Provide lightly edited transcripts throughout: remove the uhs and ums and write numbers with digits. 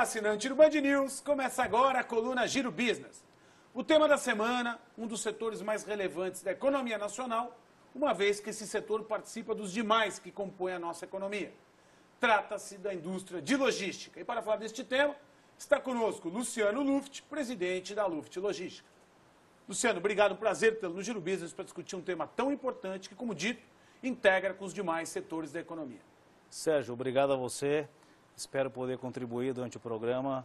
assinante do Band News, começa agora a coluna Giro Business. O tema da semana, um dos setores mais relevantes da economia nacional, uma vez que esse setor participa dos demais que compõem a nossa economia. Trata-se da indústria de logística. E para falar deste tema, está conosco Luciano Luft, presidente da Luft Logística. Luciano, obrigado, um prazer tê-lo no Giro Business para discutir um tema tão importante que, como dito, integra com os demais setores da economia. Sérgio, obrigado a você. Espero poder contribuir durante o programa,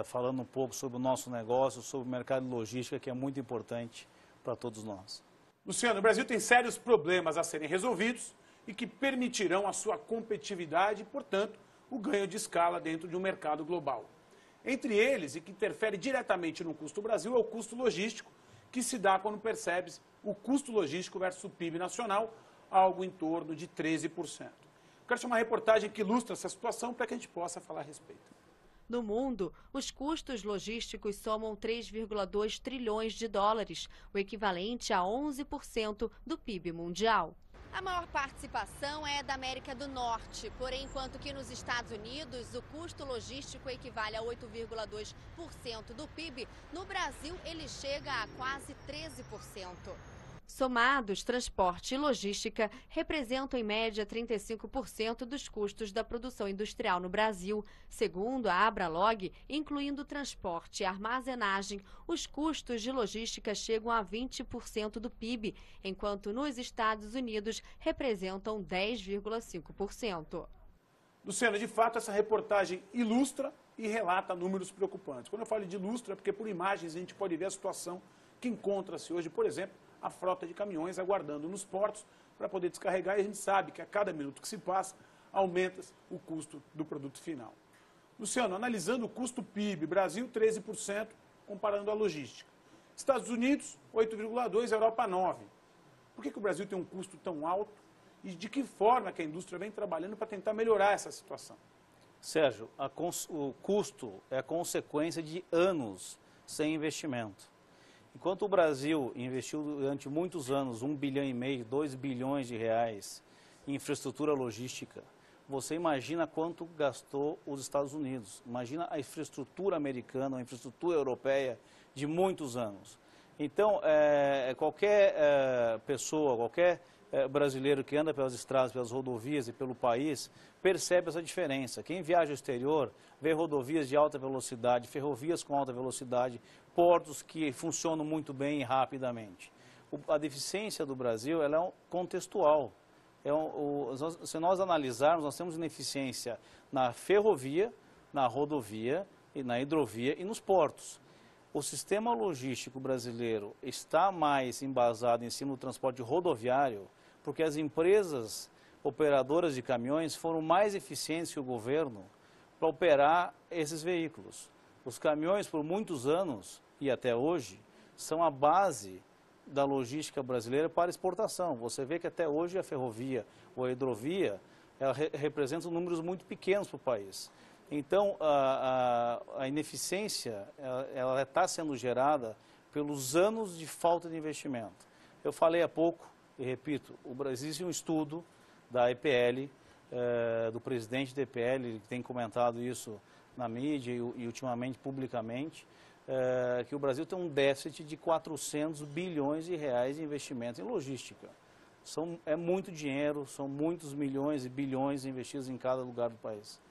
falando um pouco sobre o nosso negócio, sobre o mercado de logística, que é muito importante para todos nós. Luciano, o Brasil tem sérios problemas a serem resolvidos e que permitirão a sua competitividade e, portanto, o ganho de escala dentro de um mercado global. Entre eles, e que interfere diretamente no custo do Brasil, é o custo logístico, que se dá quando percebe-se o custo logístico versus o PIB nacional, algo em torno de 13%. Quero chamar uma reportagem que ilustra essa situação para que a gente possa falar a respeito. No mundo, os custos logísticos somam 3,2 trilhões de dólares, o equivalente a 11% do PIB mundial. A maior participação é da América do Norte, porém, enquanto que nos Estados Unidos o custo logístico equivale a 8,2% do PIB, no Brasil ele chega a quase 13%. Somados, transporte e logística representam em média 35% dos custos da produção industrial no Brasil. Segundo a Abralog, incluindo transporte e armazenagem, os custos de logística chegam a 20% do PIB, enquanto nos Estados Unidos representam 10,5%. Luciano, de fato, essa reportagem ilustra e relata números preocupantes. Quando eu falo de ilustra, é porque por imagens a gente pode ver a situação que encontra-se hoje, por exemplo, a frota de caminhões aguardando nos portos para poder descarregar, e a gente sabe que a cada minuto que se passa, aumenta o custo do produto final. Luciano, analisando o custo PIB, Brasil 13%, comparando a logística. Estados Unidos 8,2%, Europa 9%. Por que o Brasil tem um custo tão alto e de que forma que a indústria vem trabalhando para tentar melhorar essa situação? Sérgio, o custo é a consequência de anos sem investimento. Enquanto o Brasil investiu durante muitos anos 1,5 bilhão, 2 bilhões de reais em infraestrutura logística, você imagina quanto gastou os Estados Unidos. Imagina a infraestrutura americana, a infraestrutura europeia de muitos anos. Então, qualquer pessoa, qualquer brasileiro que anda pelas estradas, pelas rodovias e pelo país, percebe essa diferença. Quem viaja ao exterior vê rodovias de alta velocidade, ferrovias com alta velocidade, portos que funcionam muito bem e rapidamente. A deficiência do Brasil ela é contextual. Se nós analisarmos, nós temos ineficiência na ferrovia, na rodovia, na hidrovia e nos portos. O sistema logístico brasileiro está mais embasado em cima do transporte rodoviário, porque as empresas operadoras de caminhões foram mais eficientes que o governo para operar esses veículos. Os caminhões, por muitos anos e até hoje, são a base da logística brasileira para exportação. Você vê que até hoje a ferrovia ou a hidrovia ela representa números muito pequenos para o país. Então, a ineficiência ela está sendo gerada pelos anos de falta de investimento. Eu falei há pouco, e repito, existe um estudo da EPL, do presidente da EPL, ele tem comentado isso na mídia e ultimamente publicamente, que o Brasil tem um déficit de 400 bilhões de reais de investimento em logística. É muito dinheiro, são muitos milhões e bilhões investidos em cada lugar do país.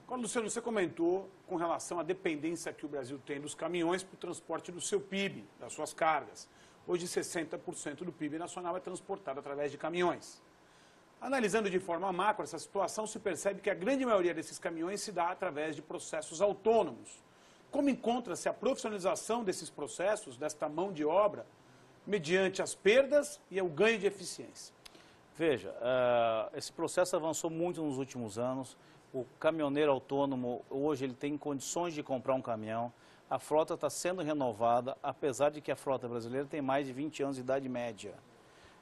Agora, Luciano, você comentou com relação à dependência que o Brasil tem dos caminhões para o transporte do seu PIB, das suas cargas. Hoje, 60% do PIB nacional é transportado através de caminhões. Analisando de forma macro essa situação, se percebe que a grande maioria desses caminhões se dá através de processos autônomos. Como encontra-se a profissionalização desses processos, desta mão de obra, mediante as perdas e o ganho de eficiência? Veja, esse processo avançou muito nos últimos anos. O caminhoneiro autônomo, hoje, ele tem condições de comprar um caminhão. A frota está sendo renovada, apesar de que a frota brasileira tem mais de 20 anos de idade média.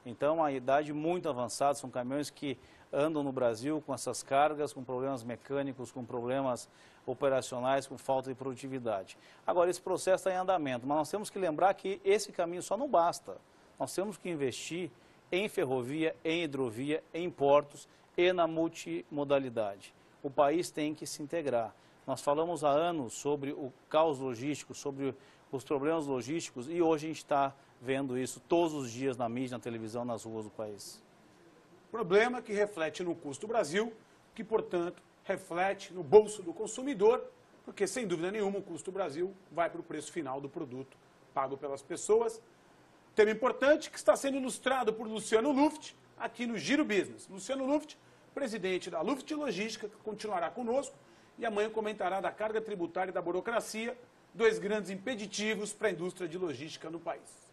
Então, a idade muito avançada, são caminhões que andam no Brasil com essas cargas, com problemas mecânicos, com problemas operacionais, com falta de produtividade. Agora, esse processo está em andamento, mas nós temos que lembrar que esse caminho só não basta. Nós temos que investir em ferrovia, em hidrovia, em portos e na multimodalidade. O país tem que se integrar. Nós falamos há anos sobre o caos logístico, sobre os problemas logísticos e hoje a gente está vendo isso todos os dias na mídia, na televisão, nas ruas do país. Problema que reflete no custo do Brasil, que, portanto, reflete no bolso do consumidor, porque, sem dúvida nenhuma, o custo do Brasil vai para o preço final do produto pago pelas pessoas. Tema importante que está sendo ilustrado por Luciano Luft, aqui no Giro Business. Luciano Luft, presidente da Luft Logística, que continuará conosco e amanhã comentará da carga tributária e da burocracia, dois grandes impeditivos para a indústria de logística no país.